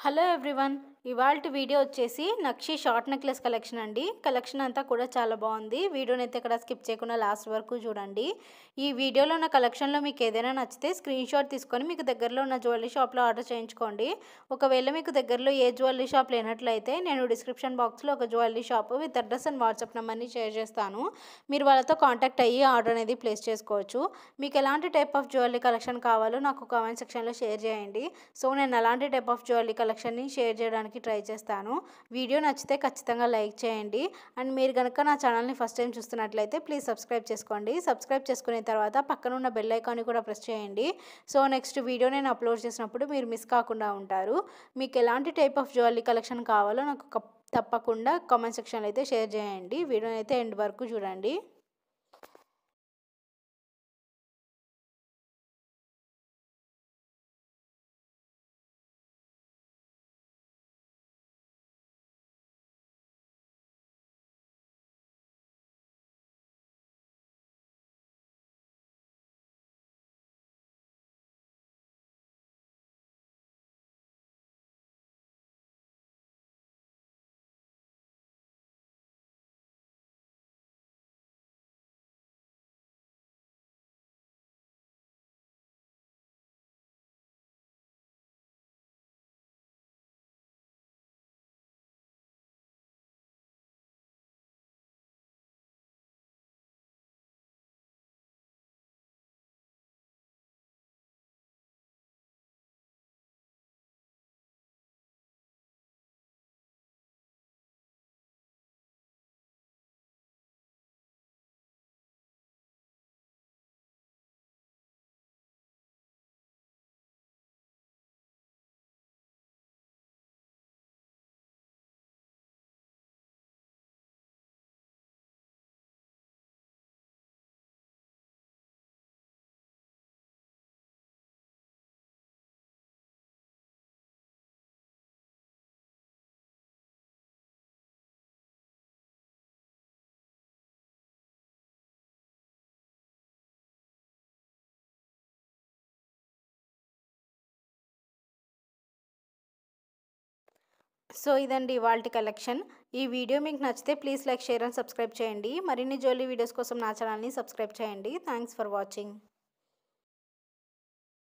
Hello everyone, ఇవాల్టి video వచ్చేసి నక్షి short necklace collection అండి. కలెక్షన్ అంతా కూడా చాలా బాగుంది. వీడియోని అయితే ఇక్కడ స్కిప్ చేయకుండా లాస్ట్ వరకు చూడండి. ఈ వీడియోలో ఉన్న కలెక్షన్లో మీకు ఏదైనా నచ్చితే స్క్రీన్ షాట్ తీసుకొని మీకు దగ్గరలో ఉన్న జ్యువెలరీ షాప్లో ఆర్డర్ చేయించుకోండి. ఒకవేళ మీకు దగ్గరలో ఏ జ్యువెలరీ షాప్ లేనట్లయితే నేను డిస్క్రిప్షన్ బాక్స్లో ఒక jewellery shop with address and WhatsApp నెంబర్ని షేర్ చేస్తాను. మీరు వాళ్ళతో కాంటాక్ట్ అయ్యి ఆర్డర్ అనేది ప్లేస్ చేసుకోవచ్చు. మీకు ఎలాంటి టైప్ ఆఫ్ జ్యువెలరీ కలెక్షన్ కావాలో నాకు కామెంట్ సెక్షన్లో షేర్ చేయండి. సో నేను అలాంటి టైప్ ఆఫ్ జ్యువెలరీ కలెక్షన్ని షేర్ చేయడానికి ట్రై చేస్తాను. వీడియో నచ్చితే ఖచ్చితంగా లైక్ చేయండి. అండ్ మీరు కనుక నా ఛానల్ని ఫస్ట్ టైం చూస్తున్నట్లయితే ప్లీజ్ సబ్స్క్రైబ్ చేసుకోండి. సబ్స్క్రైబ్ చేసుకున్న తర్వాత పక్కన ఉన్న బెల్ ఐకాన్ని కూడా ప్రెస్ చేయండి. సో నెక్స్ట్ వీడియో నేను అప్లోడ్ చేసినప్పుడు మీరు మిస్ కాకుండా ఉంటారు. మీకు ఎలాంటి టైప్ ఆఫ్ జ్యువెలరీ కలెక్షన్ కావాలో నాకు తప్పకుండా కామెంట్ సెక్షన్లో అయితే షేర్ చేయండి. వీడియోని అయితే ఎండ్ వరకు చూడండి. సో ఇదండి ఇవాల్టి కలెక్షన్. ఈ వీడియో మీకు నచ్చితే please like, share and subscribe చేయండి. మరిన్ని జ్యువెలరీ వీడియోస్ కోసం నా ఛానల్ని సబ్స్క్రైబ్ చేయండి. Thanks for watching.